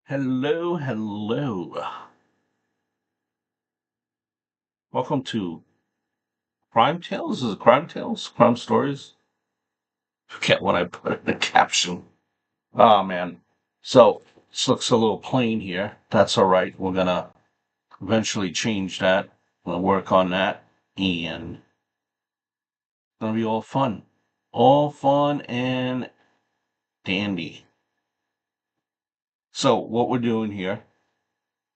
Hello, hello. Welcome to Crime Tales. Is it Crime Tales? Crime Stories? Forget what I put in the caption. Oh man. So this looks a little plain here. That's all right. We're gonna eventually change that. We'll work on that, and it's gonna be all fun and dandy. So what we're doing here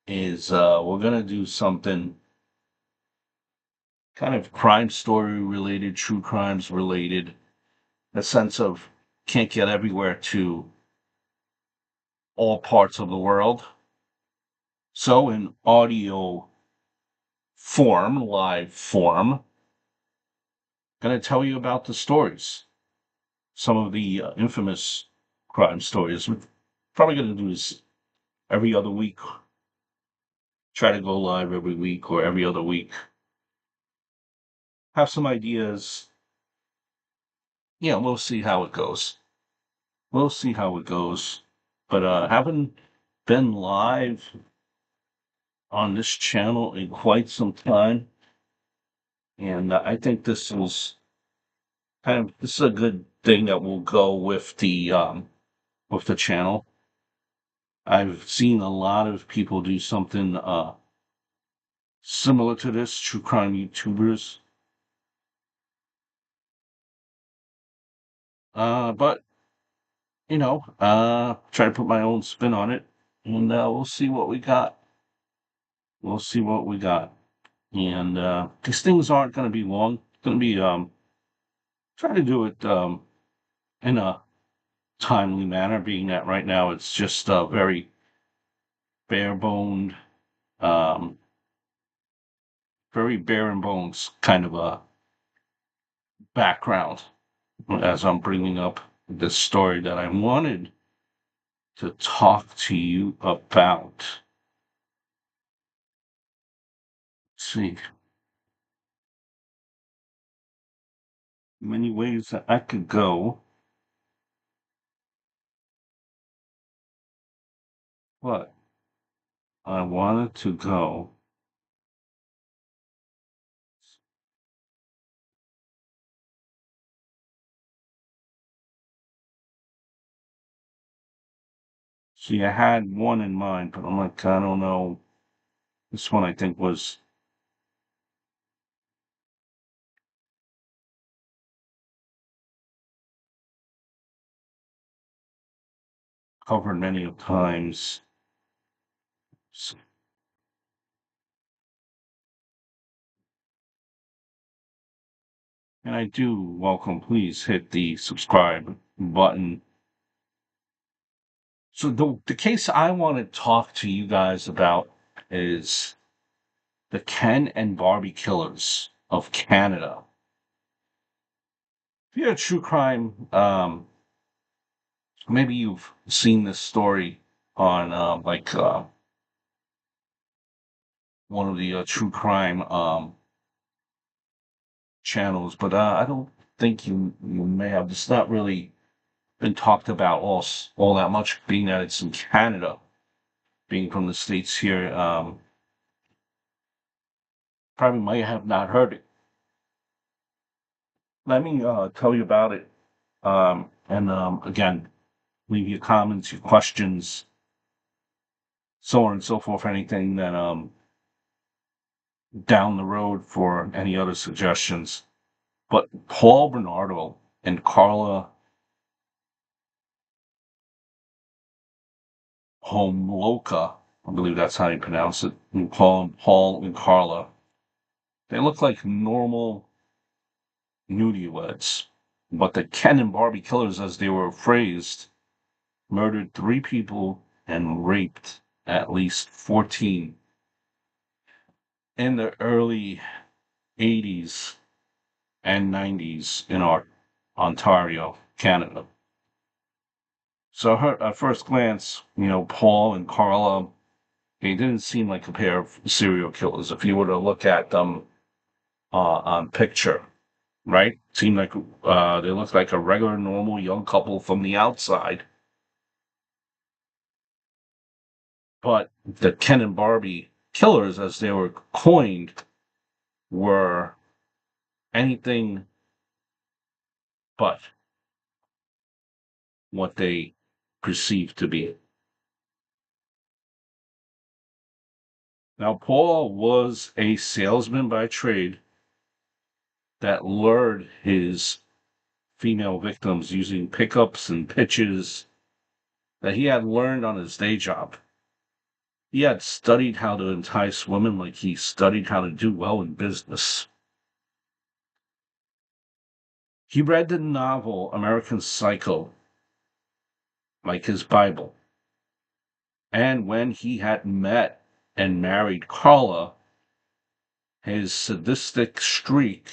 is we're gonna do something kind of crime story related, true crimes related, a sense of can't get everywhere to all parts of the world. So, in audio form, live form, going to tell you about the stories, some of the infamous crime stories. We're probably going to do this every other week, try to go live every week or every other week. Have some ideas. Yeah, we'll see how it goes. We'll see how it goes. But haven't been live on this channel in quite some time. And I think this is a good thing that will go with the channel. I've seen a lot of people do something similar to this, true crime YouTubers. But try to put my own spin on it, and we'll see what we got. We'll see what we got. And these things aren't going to be long. It's going to be try to do it in a timely manner, being that right now it's just very bare boned, um, very bare and bones kind of a background as I'm bringing up this story that I wanted to talk to you about. Let's see, many ways that I could go, but I wanted to go. See, I had one in mind, but I'm like, I don't know. This one I think was covered many of times. And I do welcome, please hit the subscribe button. So the case I want to talk to you guys about is the Ken and Barbie killers of Canada. If you're a true crime, maybe you've seen this story on one of the true crime channels, but I don't think you may have. It's not really been talked about all that much, being that it's in Canada. Being from the states here, probably might have not heard it. Let me tell you about it. And again, leave your comments, your questions, so on and so forth. Anything that down the road for any other suggestions. But Paul Bernardo and Carla Homolka, I believe that's how you pronounce it. And Paul and Carla, they look like normal newlyweds. But the Ken and Barbie killers, as they were phrased, murdered 3 people and raped at least 14 in the early 80s and 90s in our Ontario, Canada. So at first glance, Paul and Carla, they didn't seem like a pair of serial killers. If you were to look at them on picture, right? Seemed like they looked like a regular, normal young couple from the outside. But the Ken and Barbie killers, as they were coined, were anything but what they perceived to be. Now, Paul was a salesman by trade that lured his female victims using pickups and pitches that he had learned on his day job. He had studied how to entice women like he studied how to do well in business. He read the novel American Psycho like his Bible. And when he had met and married Carla, his sadistic streak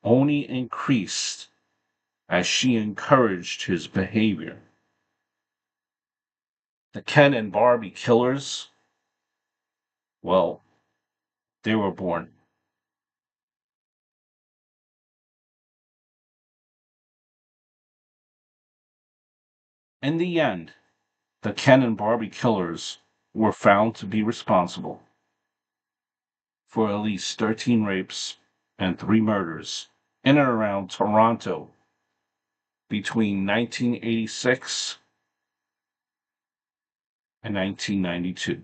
only increased as she encouraged his behavior. The Ken and Barbie killers, well, they were born. In the end, the Ken and Barbie killers were found to be responsible for at least 13 rapes and 3 murders in and around Toronto between 1986 and 1992.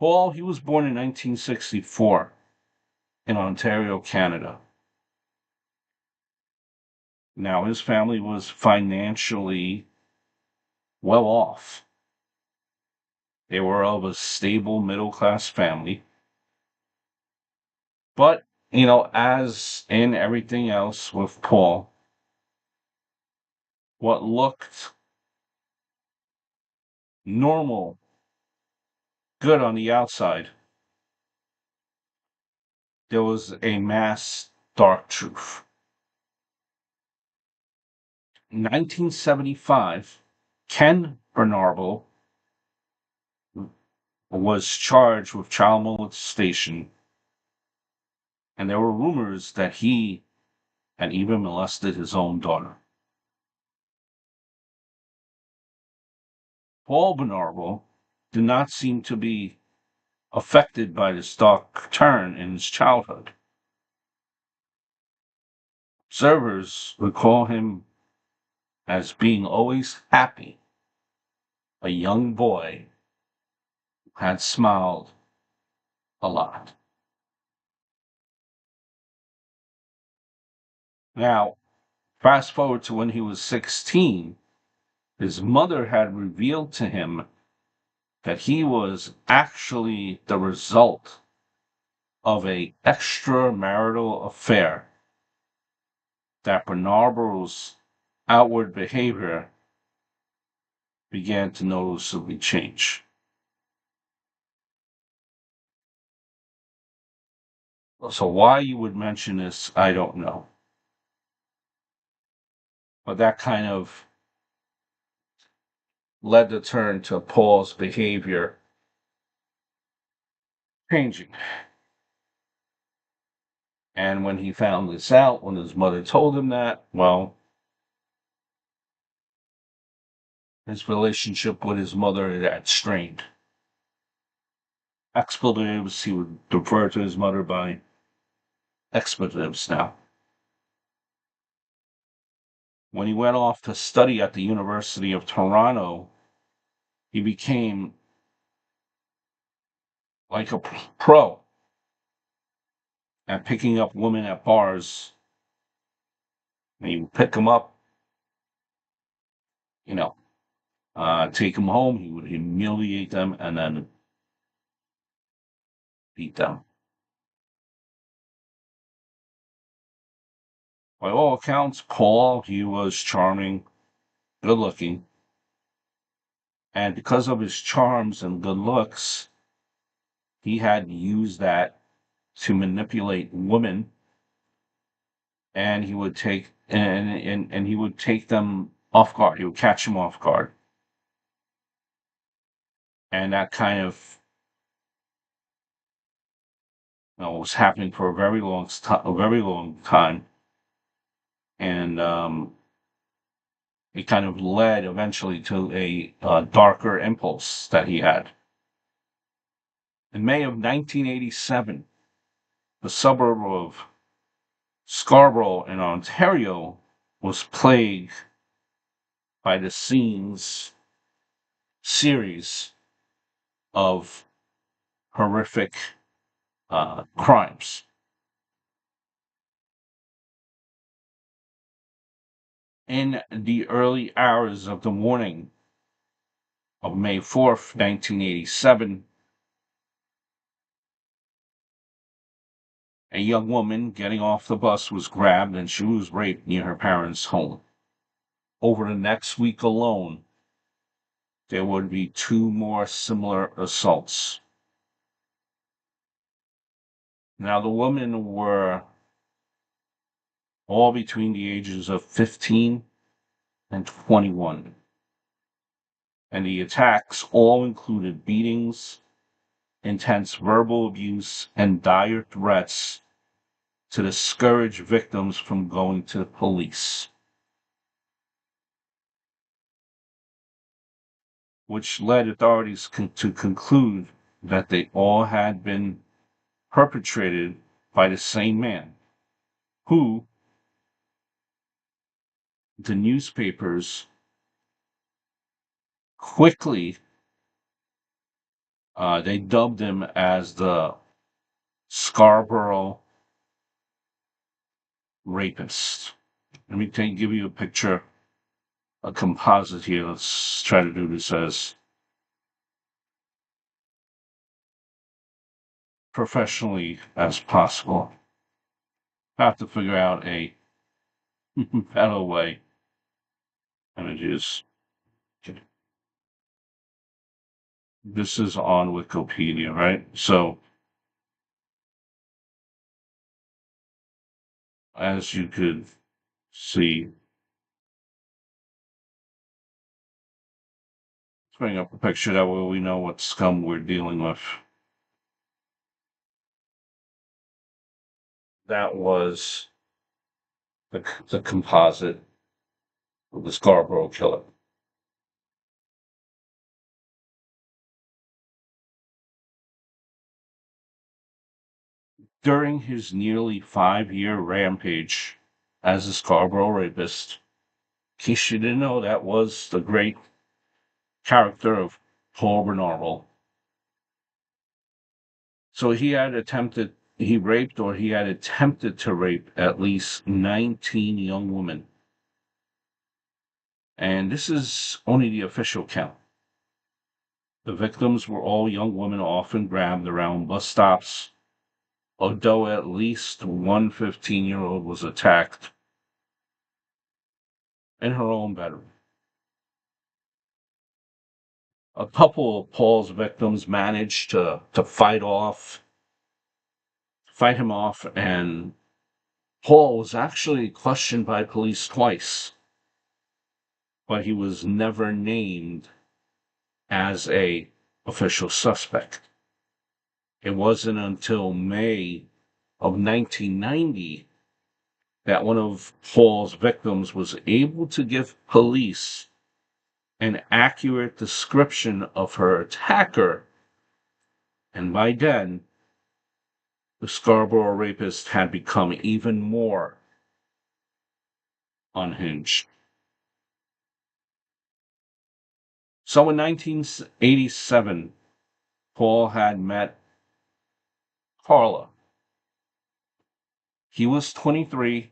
Paul, he was born in 1964 in Ontario, Canada. Now, his family was financially well off. They were of a stable middle class family. But, as in everything else with Paul, what looked normal, good on the outside, there was a mass dark truth. In 1975, Ken Bernardo was charged with child molestation, and there were rumors that he had even molested his own daughter. Paul Bernardo did not seem to be affected by this dark turn in his childhood. Observers recall him as being always happy, a young boy who had smiled a lot. Now, fast forward to when he was 16, his mother had revealed to him that he was actually the result of a extramarital affair, that Bernardo's outward behavior began to noticeably change. So why you would mention this, I don't know. But that kind of led the turn to Paul's behavior changing. And when he found this out, when his mother told him that, well, his relationship with his mother had strained. Expletives, he would refer to his mother by expletives now. When he went off to study at the University of Toronto, he became like a pro at picking up women at bars. And he would pick them up, you know, take them home. He would humiliate them and then beat them. By all accounts, Paul, he was charming, good looking. And because of his charms and good looks, he had used that to manipulate women, and he would take them off guard. He would catch them off guard. And that kind of was happening for a very long time. And it kind of led eventually to a darker impulse that he had. In May of 1987, the suburb of Scarborough in Ontario was plagued by the series of horrific crimes. In the early hours of the morning of May 4th, 1987, a young woman getting off the bus was grabbed and she was raped near her parents' home. Over the next week alone, there would be two more similar assaults. Now, the women were all between the ages of 15 and 21, and the attacks all included beatings, intense verbal abuse, and dire threats to discourage victims from going to the police, which led authorities to conclude that they all had been perpetrated by the same man, who the newspapers quickly they dubbed him as the Scarborough rapist. Let me give you a picture, a composite here. Let's try to do this as professionally as possible. I have to figure out a better way. Images. This is on Wikipedia, right? So, as you could see, let's bring up a picture that way we know what scum we're dealing with. That was the composite of the Scarborough killer. During his nearly 5-year rampage as a Scarborough rapist, in case you didn't know, that was the great character of Paul Bernardo. So he raped or he had attempted to rape at least 19 young women. And this is only the official count. The victims were all young women, often grabbed around bus stops, although at least one 15-year-old was attacked in her own bedroom. A couple of Paul's victims managed to fight him off, and Paul was actually questioned by police twice, but he was never named as a official suspect. It wasn't until May of 1990 that one of Paul's victims was able to give police an accurate description of her attacker, and by then, the Scarborough rapist had become even more unhinged. So in 1987, Paul had met Carla. He was 23.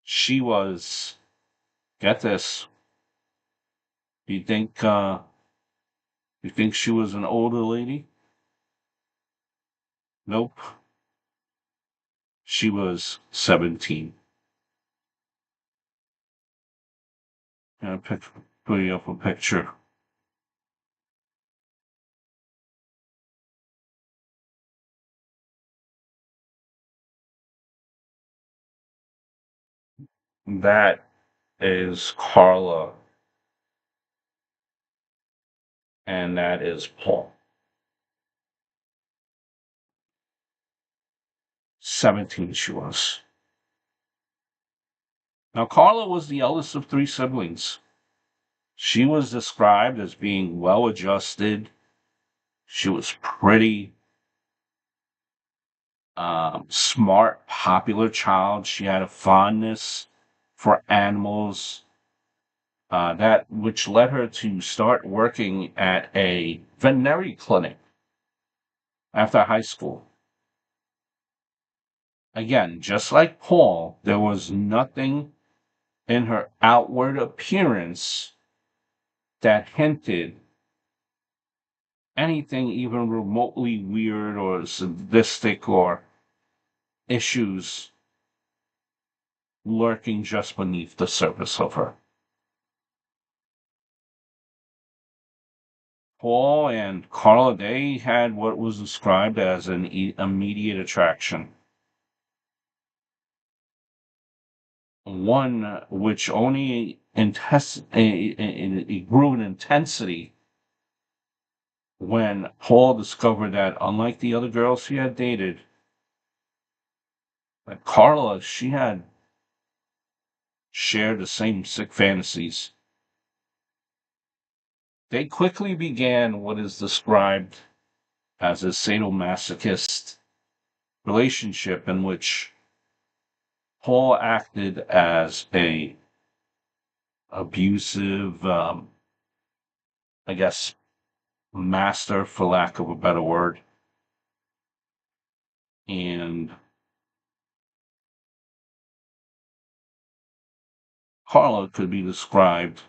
She was, get this, you think uh, you think she was an older lady? Nope. She was 17. And put you up a picture. That is Carla, and that is Paul. 17 she was. Now, Carla was the eldest of three siblings. She was described as being well adjusted. She was pretty, smart, popular child. She had a fondness for animals, that which led her to start working at a veterinary clinic after high school. Again, just like Paul, there was nothing in her outward appearance that hinted anything even remotely weird or sadistic or issues lurking just beneath the surface of her. Paul and Carla, they had what was described as an immediate attraction, one which only it grew in intensity when Paul discovered that, unlike the other girls he had dated, that Carla, she had shared the same sick fantasies. They quickly began what is described as a sadomasochist relationship in which Paul acted as a abusive, I guess, master, for lack of a better word, and Carla could be described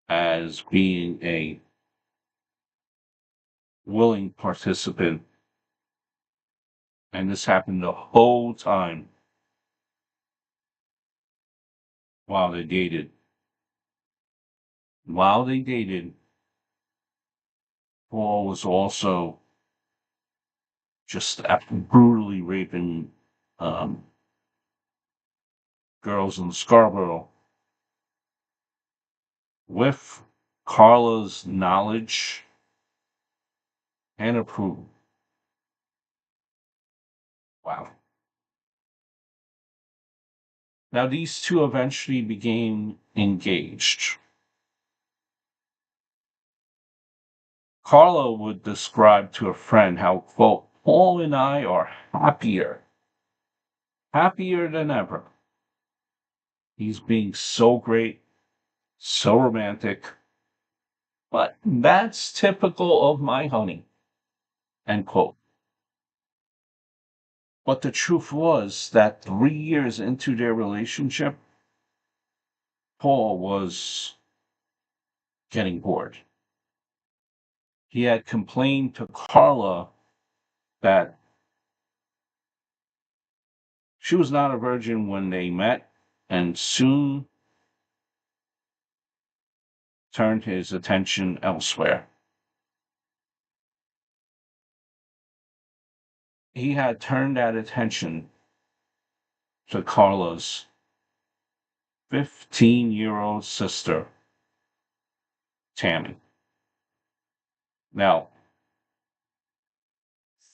as being a willing participant, and this happened the whole time while they dated. While they dated, Paul was also just brutally raping, um, girls in Scarborough with Carla's knowledge and approval. Wow. Now, these two eventually became engaged. Carla would describe to a friend how, quote, Paul and I are happier than ever. He's being so great, so romantic, but that's typical of my honey, end quote. But the truth was that 3 years into their relationship, Paul was getting bored. He had complained to Carla that she was not a virgin when they met, and soon turned his attention elsewhere. He had turned that attention to Carla's 15-year-old sister, Tammy. Now,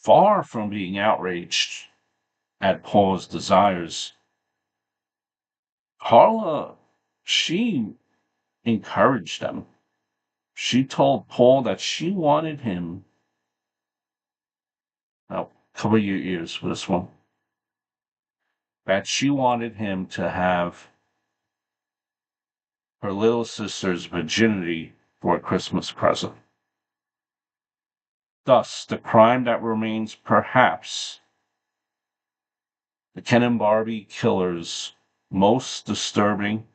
far from being outraged at Paul's desires, Carla, she encouraged them. She told Paul that she wanted him, now cover your ears for this one, that she wanted him to have her little sister's virginity for a Christmas present. Thus, the crime that remains perhaps the Ken and Barbie killer's most disturbing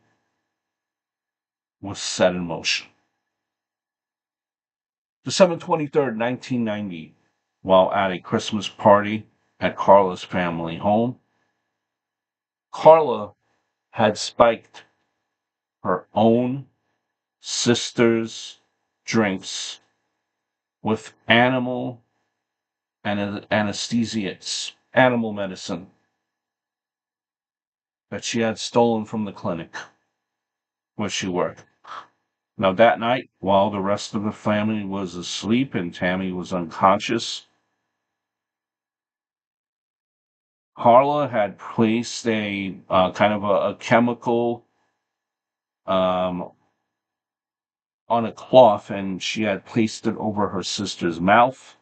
was set in motion. December 23rd, 1990, while at a Christmas party at Carla's family home, Carla had spiked her own sister's drinks with anesthesics, animal medicine that she had stolen from the clinic where she worked. Now, that night, while the rest of the family was asleep and Tammy was unconscious, Carla had placed a kind of a chemical um, on a cloth, and she had placed it over her sister's mouth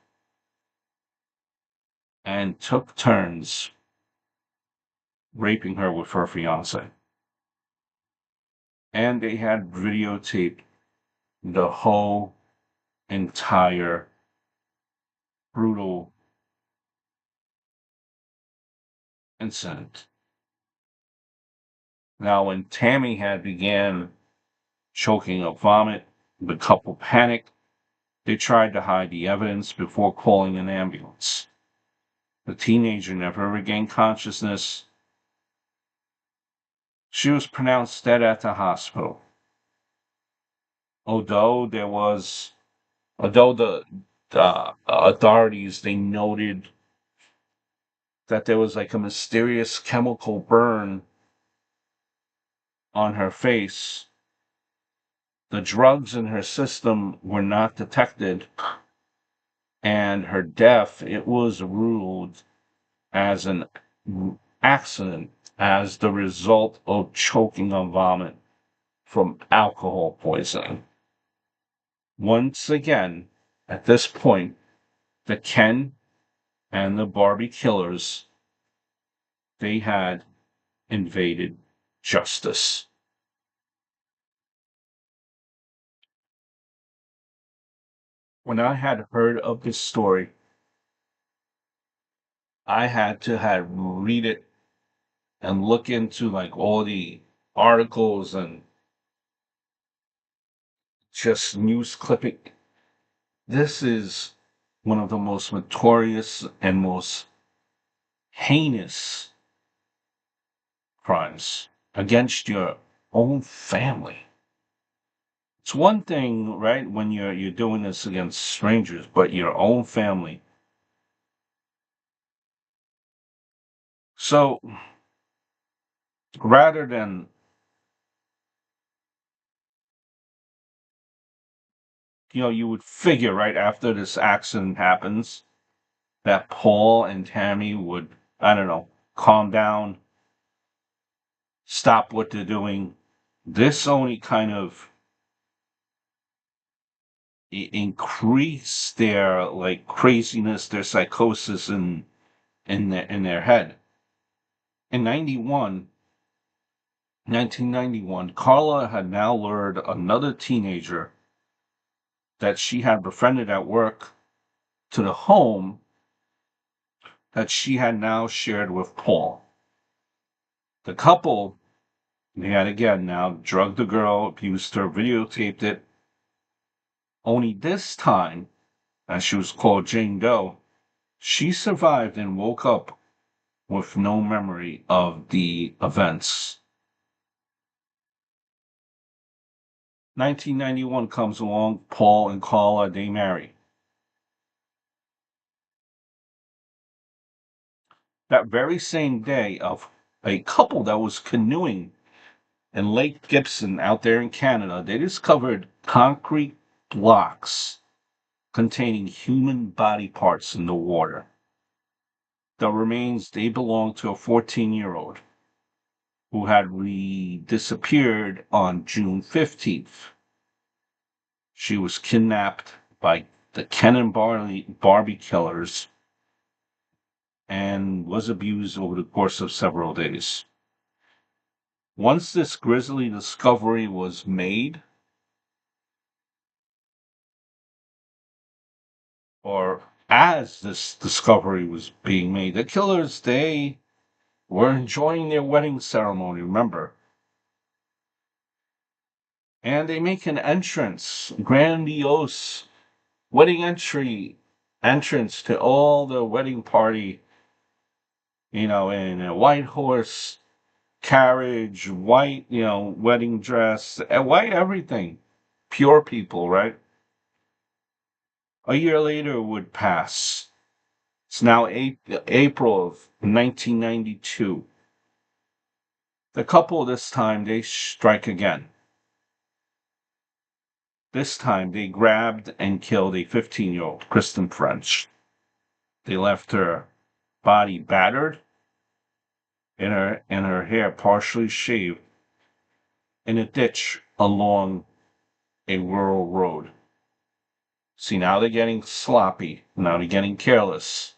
and took turns raping her with her fiance. And they had videotaped the whole entire brutal incident. Now, when Tammy had began choking up vomit, the couple panicked. They tried to hide the evidence before calling an ambulance. The teenager never regained consciousness. She was pronounced dead at the hospital. Although there was, although the authorities, they noted that there was like a mysterious chemical burn on her face. The drugs in her system were not detected, and her death, it was ruled as an accident as the result of choking on vomit from alcohol poisoning. Once again, at this point, the Ken and the Barbie killers, they had invaded justice. When I had heard of this story, I had to have read it and look into like all the articles and just news clipping. This is one of the most notorious and most heinous crimes against your own family. It's one thing, right, when you're doing this against strangers, but your own family. So rather than, you would figure right after this accident happens that Paul and Tammy would, I don't know, calm down, stop what they're doing. This only kind of increase their like craziness, their psychosis in their head. In 1991, Carla had now lured another teenager that she had befriended at work to the home that she had now shared with Paul. The couple, they had again now drugged the girl, abused her, videotaped it. Only this time, as she was called Jane Doe, she survived and woke up with no memory of the events. 1991 comes along, Paul and Carla, they marry. That very same day, of a couple that was canoeing in Lake Gibson out there in Canada, they discovered concrete blocks containing human body parts in the water. The remains, they belonged to a 14-year-old who had disappeared on June 15th. She was kidnapped by the Ken and Barbie killers and was abused over the course of several days. Once this grisly discovery was made, or as this discovery was being made, the killers, they were enjoying their wedding ceremony, remember? And they make an entrance, grandiose wedding entrance to all the wedding party, in a white horse carriage, white, wedding dress, white everything. Pure people, right? A year later would pass. It's now April of 1992. The couple this time, they strike again. This time they grabbed and killed a 15-year-old, Kristen French. They left her body battered and her hair partially shaved in a ditch along a rural road. See, now they're getting sloppy. Now they're getting careless.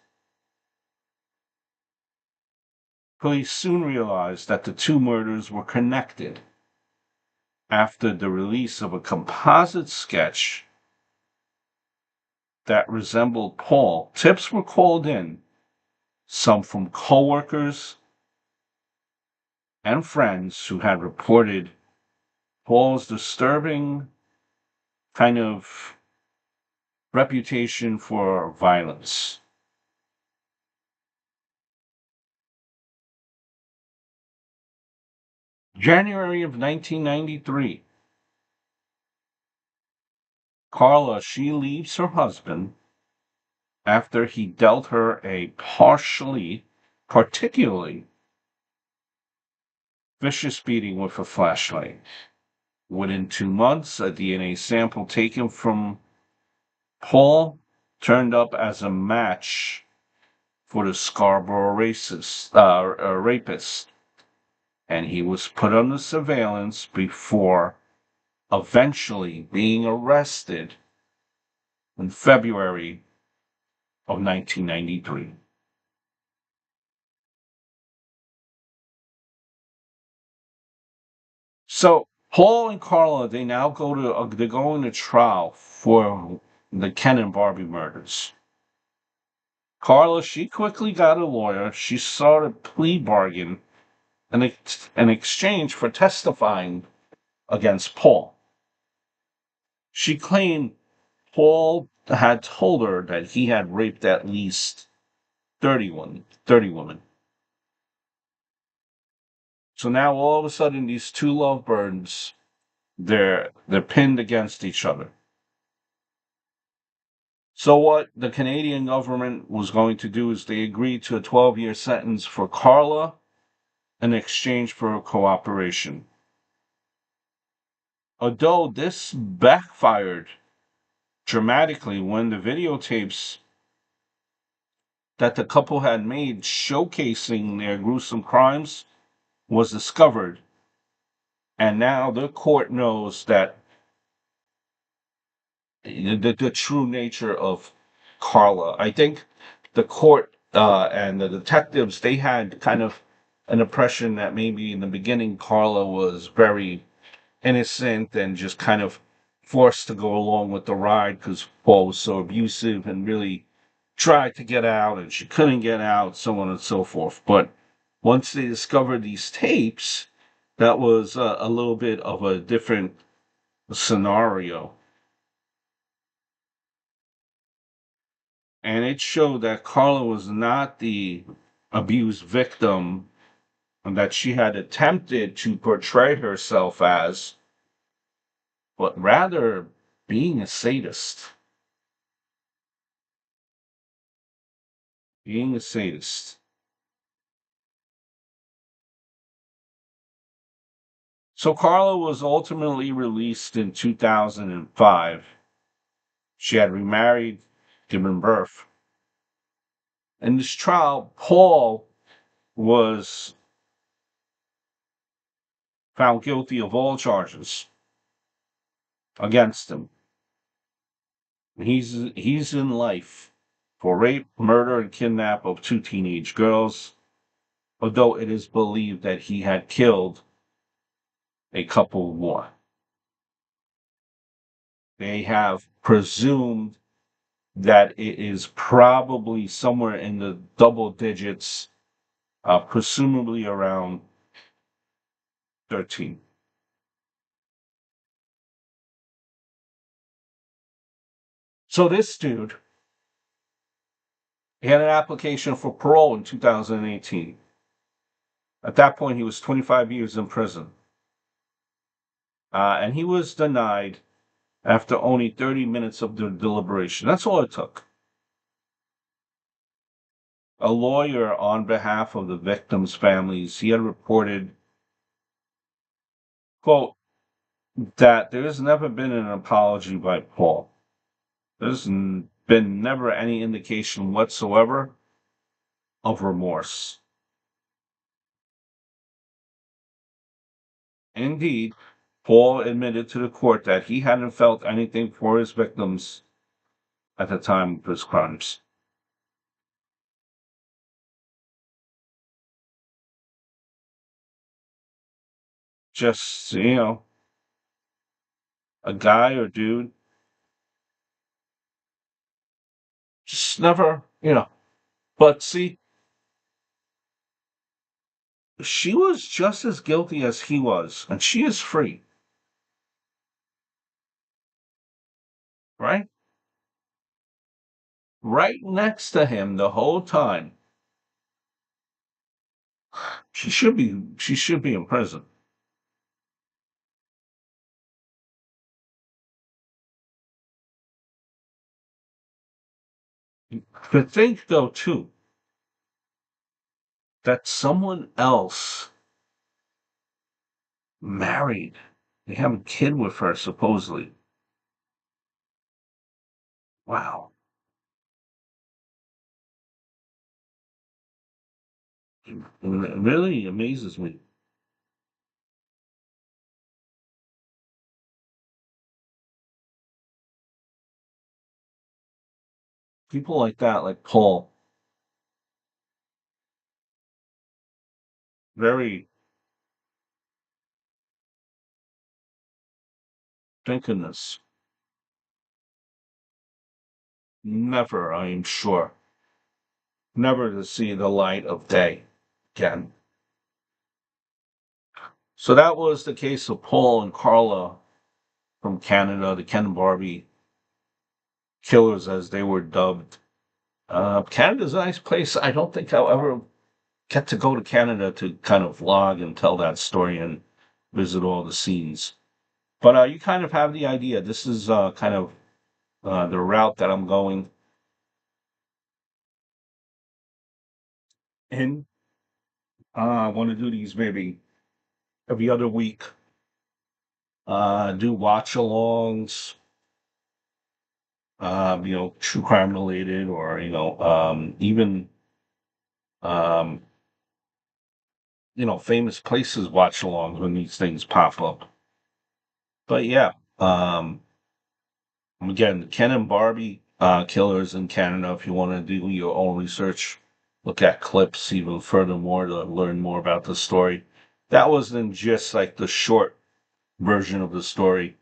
Police soon realized that the two murders were connected after the release of a composite sketch that resembled Paul. Tips were called in, some from coworkers and friends who had reported Paul's disturbing kind of reputation for violence. January of 1993, Carla, she leaves her husband after he dealt her a particularly vicious beating with a flashlight. Within 2 months, a DNA sample taken from Paul turned up as a match for the Scarborough rapist, and he was put under surveillance before eventually being arrested in February of 1993. So Paul and Carla, they're going to trial for the Ken and Barbie murders. Carla, she quickly got a lawyer. She sought a plea bargain in exchange for testifying against Paul. She claimed Paul had told her that he had raped at least 30 women. So now all of a sudden these two lovebirds, they're pinned against each other. So what the Canadian government was going to do is they agreed to a 12-year sentence for Carla in exchange for cooperation. Although this backfired dramatically when the videotapes that the couple had made showcasing their gruesome crimes was discovered, and now the court knows that the true nature of Carla. I think the court and the detectives, they had kind of an impression that maybe in the beginning Carla was very innocent and just kind of forced to go along with the ride because Paul was so abusive and really tried to get out and she couldn't get out, so on and so forth. But once they discovered these tapes, that was a little bit of a different scenario. And it showed that Carla was not the abused victim that she had attempted to portray herself as, but rather being a sadist. Being a sadist. So Carla was ultimately released in 2005. She had remarried, given birth. In this trial, Paul was found guilty of all charges against him. He's in life for rape, murder, and kidnap of two teenage girls, although it is believed that he had killed a couple more. They have presumed that it is probably somewhere in the double digits, presumably around 13. So this dude, he had an application for parole in 2018. At that point, he was 25 years in prison. And he was denied after only 30 minutes of the deliberation. That's all it took. A lawyer on behalf of the victims' families, he had reported, quote, that there has never been an apology by Paul. There's been never any indication whatsoever of remorse. Indeed, Paul admitted to the court that he hadn't felt anything for his victims at the time of his crimes. Just, a guy or dude, just never, But see, she was just as guilty as he was, and she is free, right? Right next to him the whole time. She should be in prison. But think though too that someone else married. They have a kid with her supposedly. Wow. It really amazes me. People like that, like Paul, very thinking this. Never, I am sure, never to see the light of day again. So that was the case of Paul and Carla from Canada, the Ken and Barbie killers, as they were dubbed. Canada's a nice place. I don't think I'll ever get to go to Canada to kind of vlog and tell that story and visit all the scenes. But you kind of have the idea. This is kind of the route that I'm going in. I want to do these maybe every other week. Do watch alongs, true crime related, or even um, famous places watch alongs when these things pop up. But yeah, again, Ken and Barbie killers in Canada. If you want to do your own research, look at clips even furthermore to learn more about the story. That wasn't just like the short version of the story.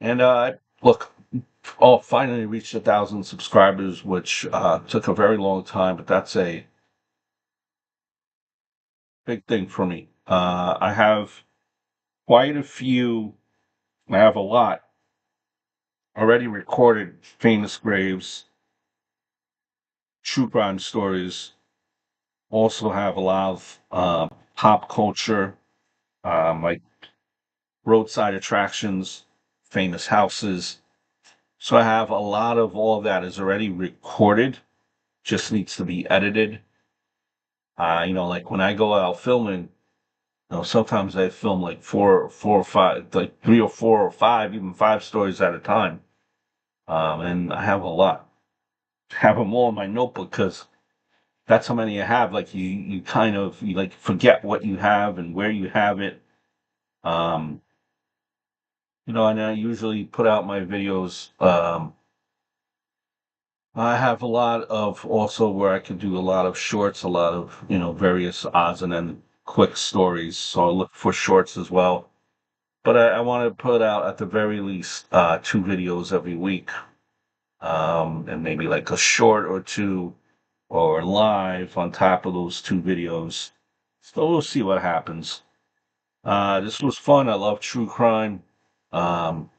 And look, finally reached 1,000 subscribers, which took a very long time, but that's a big thing for me. I have quite a few. I have a lot already recorded famous graves, true crime stories. Also have a lot of pop culture, like roadside attractions, famous houses. So I have a lot of all of that is already recorded, just needs to be edited. Like when I go out filming, sometimes I film like four or five, like three or four or five, even five stories at a time. And I have a lot. Have them all in my notebook because that's how many I have. Like you kind of you like forget what you have and where you have it. Um, and I usually put out my videos. I have a lot of also where I can do a lot of shorts, a lot of various odds and then quick stories. So I look for shorts as well. But I want to put out at the very least two videos every week, and maybe like a short or two or live on top of those two videos. So we'll see what happens. This was fun. I love true crime. Um,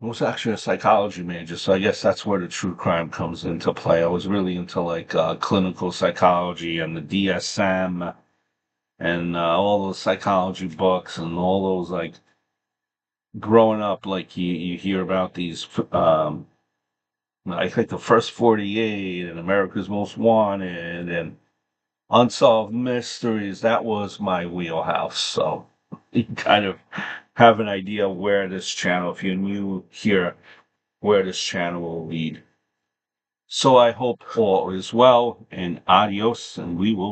I was actually a psychology major, so I guess that's where the true crime comes into play. I was really into like clinical psychology and the DSM and all those psychology books and all those like growing up, like you hear about these. I think the first 48 and America's Most Wanted and Unsolved Mysteries. That was my wheelhouse. So you kind of have an idea where this channel, if you're new here, where this channel will lead. So I hope all is well and adios, and we will